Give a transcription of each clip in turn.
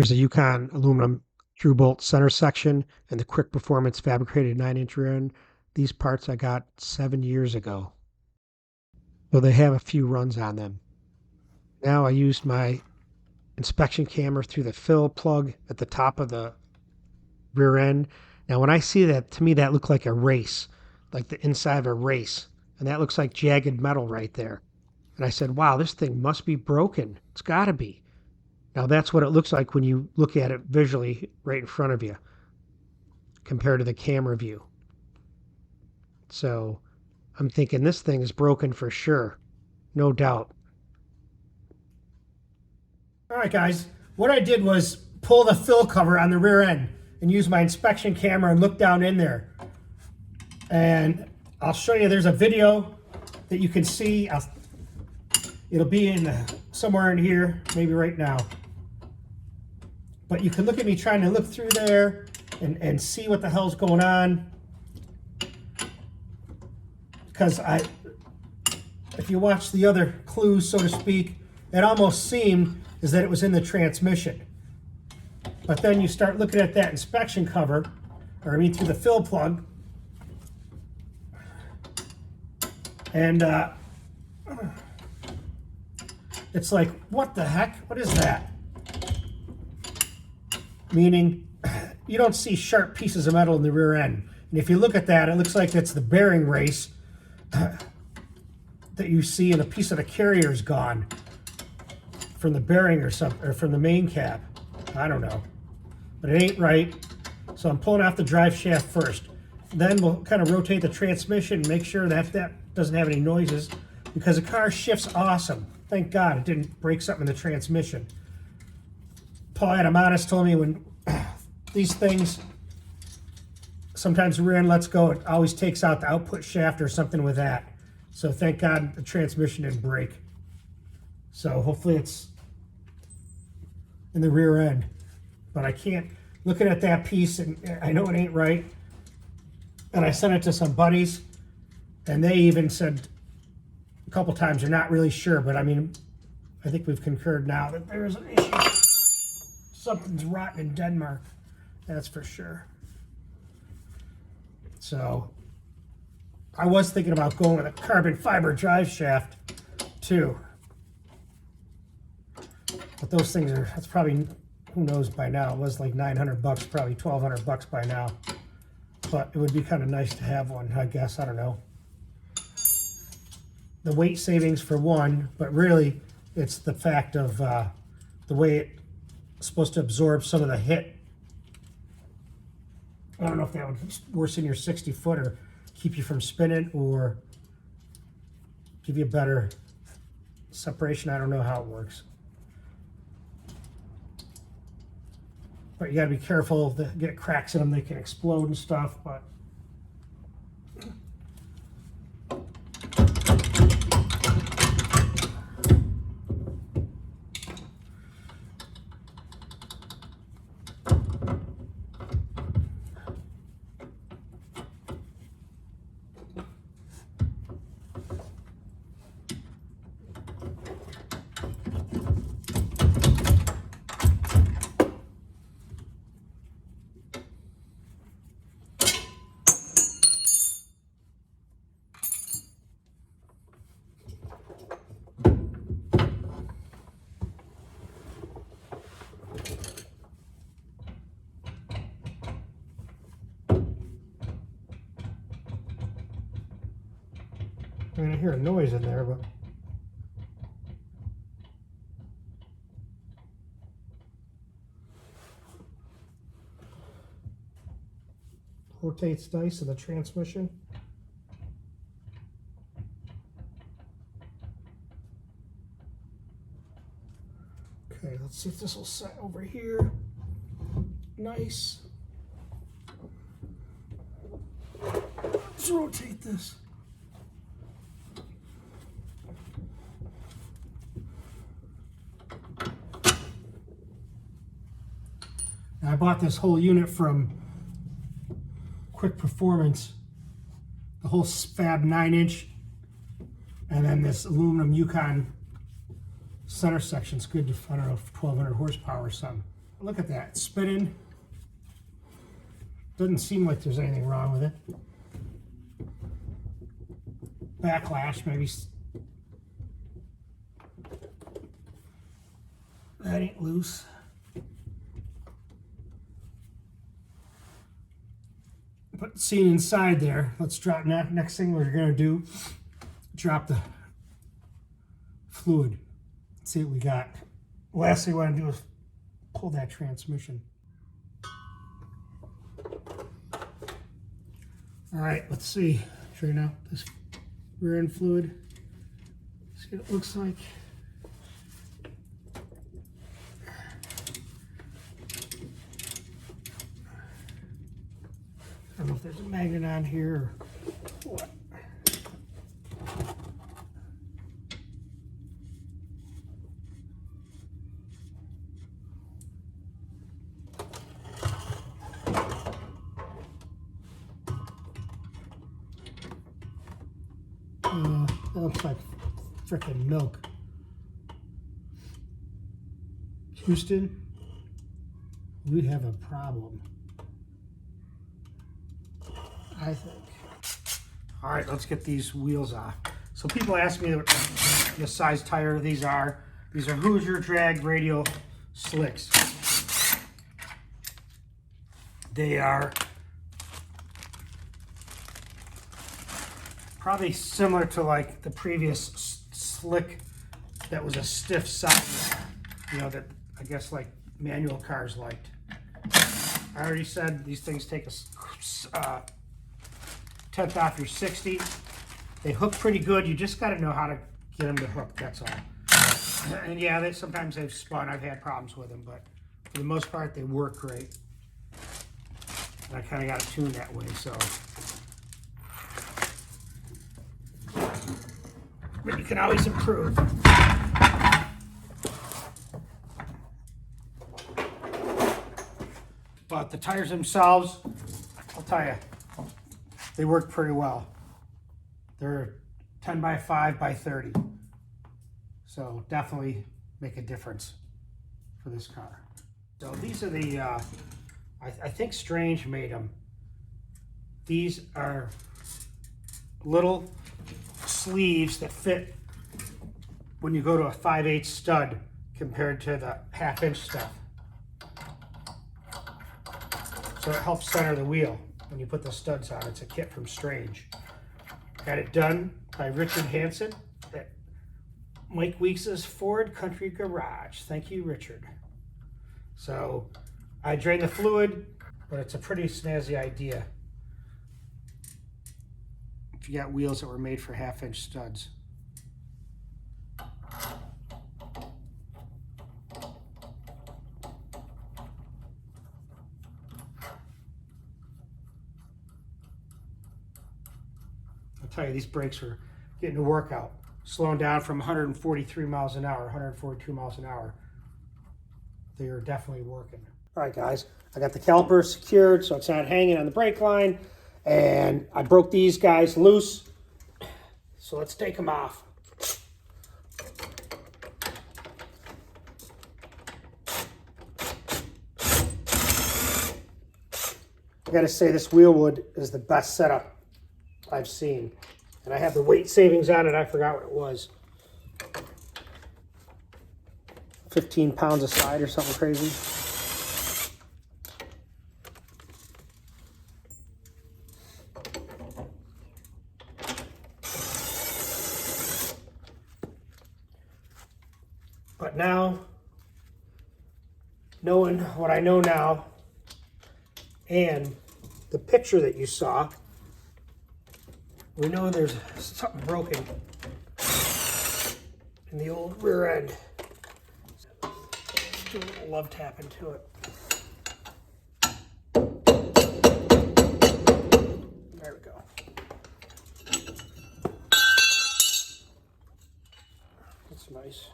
There's a Yukon aluminum through bolt center section and the Quick Performance fabricated 9-inch rear end. These parts I got 7 years ago. So they have a few runs on them. Now I used my inspection camera through the fill plug at the top of the rear end. Now when I see that, to me that looked like a race, like the inside of a race. And that looks like jagged metal right there. And I said, wow, this thing must be broken. It's got to be. Now that's what it looks like when you look at it visually right in front of you compared to the camera view. So I'm thinking this thing is broken for sure. No doubt. All right, guys. What I did was pull the fill cover on the rear end and use my inspection camera and look down in there. And I'll show you, there's a video that you can see. It'll be in somewhere in here, maybe right now. But you can look at me trying to look through there and see what the hell's going on. Because if you watch the other clues, so to speak, it almost seemed as that it was in the transmission. But then you start looking at that inspection cover, or I mean through the fill plug, and it's like, what the heck? What is that? Meaning, you don't see sharp pieces of metal in the rear end. And if you look at that, it looks like it's the bearing race that you see, and a piece of the carrier is gone from the bearing or something, or from the main cap. I don't know. But it ain't right. So I'm pulling off the drive shaft first. Then we'll kind of rotate the transmission and make sure that that doesn't have any noises, because the car shifts awesome. Thank God it didn't break something in the transmission. Paul Adomaitis told me when these things, sometimes the rear end lets go, it always takes out the output shaft or something with that. So thank God the transmission didn't break. So hopefully it's in the rear end. But I can't, looking at that piece, and I know it ain't right. And I sent it to some buddies, and they even said a couple times they're not really sure, but I mean, I think we've concurred now that there's an issue. Something's rotten in Denmark, that's for sure. So I was thinking about going with a carbon fiber drive shaft too. But those things are, that's probably, who knows by now, it was like 900 bucks, probably 1,200 bucks by now. But it would be kind of nice to have one, I guess, I don't know. The weight savings for one, but really it's the fact of the way it's supposed to absorb some of the hit. I don't know if that would worsen your 60-foot or keep you from spinning or give you a better separation. I don't know how it works. But you got to be careful to get cracks in them. They can explode and stuff, but I mean, I hear a noise in there, but rotates nice in the transmission. Okay, let's see if this will set over here. Nice. Let's rotate this. Now, I bought this whole unit from Quick Performance, the whole fab 9-inch, and then this aluminum Yukon center section's good to, I don't know, 1,200 horsepower or something. Look at that, spinning. Doesn't seem like there's anything wrong with it. Backlash, maybe. That ain't loose. Put the scene inside there. Let's drop, next thing we're gonna do, drop the fluid. Let's see what we got. Last thing we wanna do is pull that transmission. All right, let's see. Straighten out this rear end fluid. See what it looks like. I don't know if there's a magnet on here or what. That looks like frickin' milk. Houston, we have a problem, I think. All right, let's get these wheels off. So people ask me what size tire these are. These are Hoosier Drag Radial Slicks. They are probably similar to like the previous slick that was a stiff side, you know, that I guess like manual cars liked. I already said these things take a tenth off your 60. They hook pretty good. You just got to know how to get them to hook, that's all. And yeah, sometimes they've spun. I've had problems with them, but for the most part, they work great. And I kind of got it tuned that way, so. But you can always improve. But the tires themselves, I'll tell you, they work pretty well. They're 10 by 5 by 30. So definitely make a difference for this car. So these are the, I think Strange made them. These are little sleeves that fit when you go to a 5/8 stud compared to the 1/2 inch stuff. So it helps center the wheel when you put the studs on. It's a kit from Strange. Got it done by Richard Hansen at Mike Weeks' Ford Country Garage. Thank you, Richard. So I drained the fluid, but it's a pretty snazzy idea if you got wheels that were made for 1/2 inch studs. I'll tell you, these brakes are getting a workout. Slowing down from 143 miles an hour, 142 miles an hour. They are definitely working. All right, guys, I got the caliper secured so it's not hanging on the brake line. And I broke these guys loose. So let's take them off. I gotta say, this wheel wood is the best setup I've seen. And I have the weight savings on it. I forgot what it was. 15 pounds a side or something crazy. But now, knowing what I know now, and the picture that you saw, we know there's something broken in the old rear end. Let's do a little love tap into it. There we go. That's nice.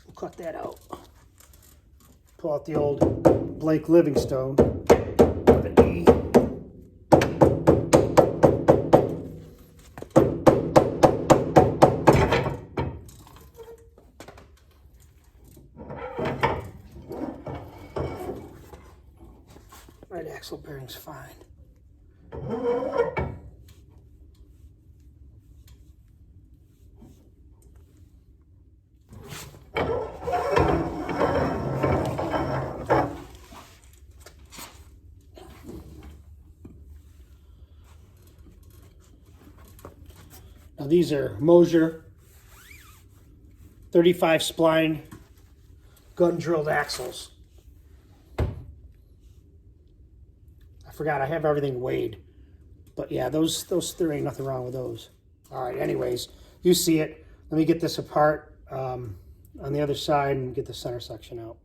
We'll cut that out. Pull out the old Blake Livingstone with an E. Right axle bearing's fine. Now these are Mosier 35 spline gun drilled axles. I forgot I have everything weighed, but yeah, those there ain't nothing wrong with those. All right, anyways, you see it. Let me get this apart on the other side and get the center section out.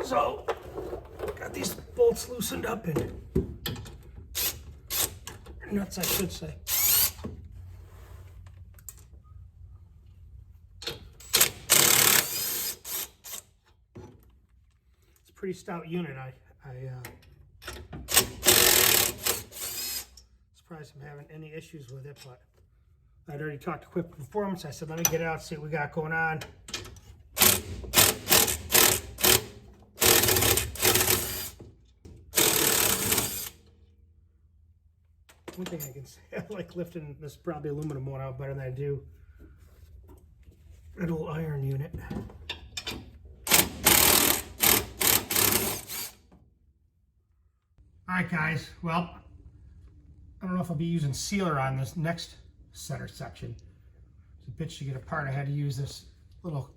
So got these bolts loosened up and nuts, I should say. Pretty stout unit. Surprised I'm having any issues with it, but I'd already talked to Quick Performance. I said, let me get it out, see what we got going on. One thing I can say, I like lifting this probably aluminum one out better than I do an old iron unit. Alright guys, well, I don't know if I'll be using sealer on this next center section. It's a bitch to get apart. I had to use this little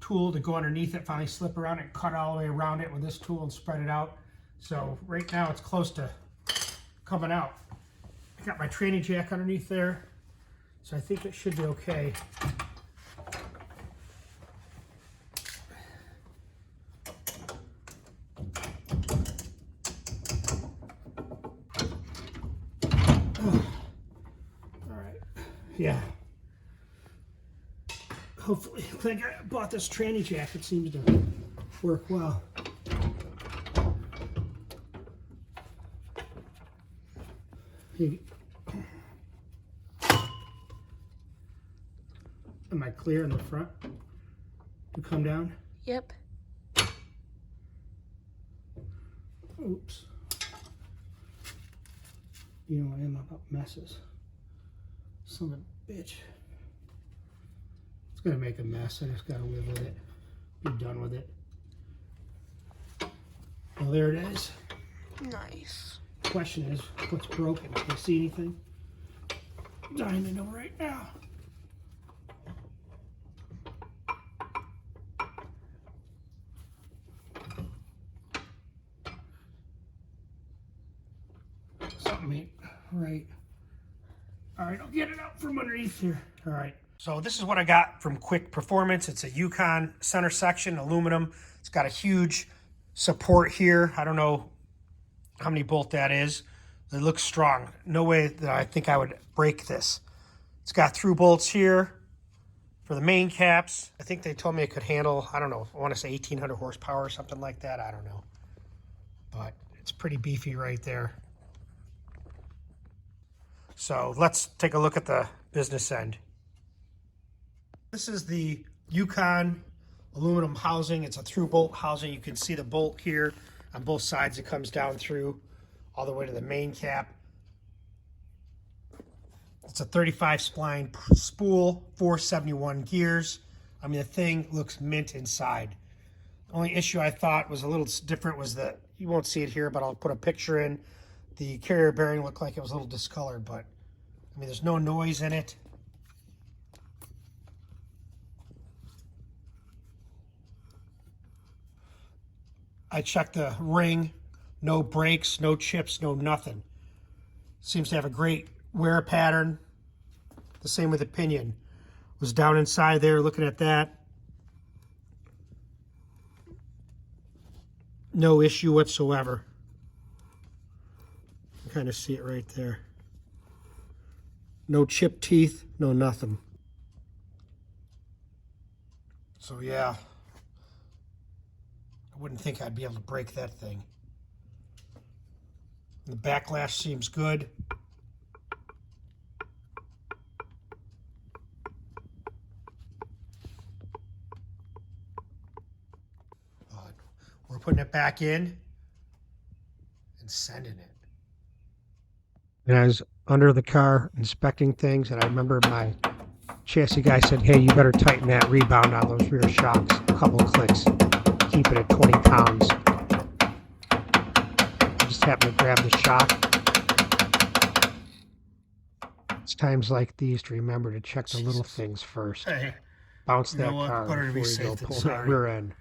tool to go underneath it, finally slip around it, cut all the way around it with this tool and spread it out. So right now it's close to coming out. I got my training jack underneath there, so I think it should be okay. Yeah. Hopefully, I think I bought this tranny jack. It seems to work well. Am I clear in the front to come down? Yep. Oops. You know I am about messes. Son of a bitch. It's gonna make a mess. I just gotta live with it. Be done with it. Well, there it is. Nice. Question is, what's broken? Can you see anything? I'm dying to know right now. Something ain't right. All right, I'll get it out from underneath here. All right. So this is what I got from Quick Performance. It's a Yukon center section, aluminum. It's got a huge support here. I don't know how many bolt that is. It looks strong. No way that I think I would break this. It's got through bolts here for the main caps. I think they told me it could handle, I don't know, I want to say 1,800 horsepower or something like that. I don't know. But it's pretty beefy right there. So let's take a look at the business end. This is the Yukon aluminum housing. It's a through bolt housing. You can see the bolt here on both sides. It comes down through all the way to the main cap. It's a 35 spline spool, 471 gears. I mean, the thing looks mint inside. The only issue I thought was a little different was that, you won't see it here, but I'll put a picture in. The carrier bearing looked like it was a little discolored, but I mean, there's no noise in it. I checked the ring, no breaks, no chips, no nothing. Seems to have a great wear pattern. The same with the pinion. Was down inside there looking at that. No issue whatsoever. You kind of see it right there. No chipped teeth, no nothing. So yeah, I wouldn't think I'd be able to break that thing. The backlash seems good. We're putting it back in. and sending it. And I was under the car inspecting things, and I remember my chassis guy said, hey, you better tighten that rebound on those rear shocks a couple clicks. Keep it at 20 pounds. I just happened to grab the shock. It's times like these to remember to check the little things first. Hey, Bounce you know that what? car Better to be before you go safe than pull that sorry. rear end.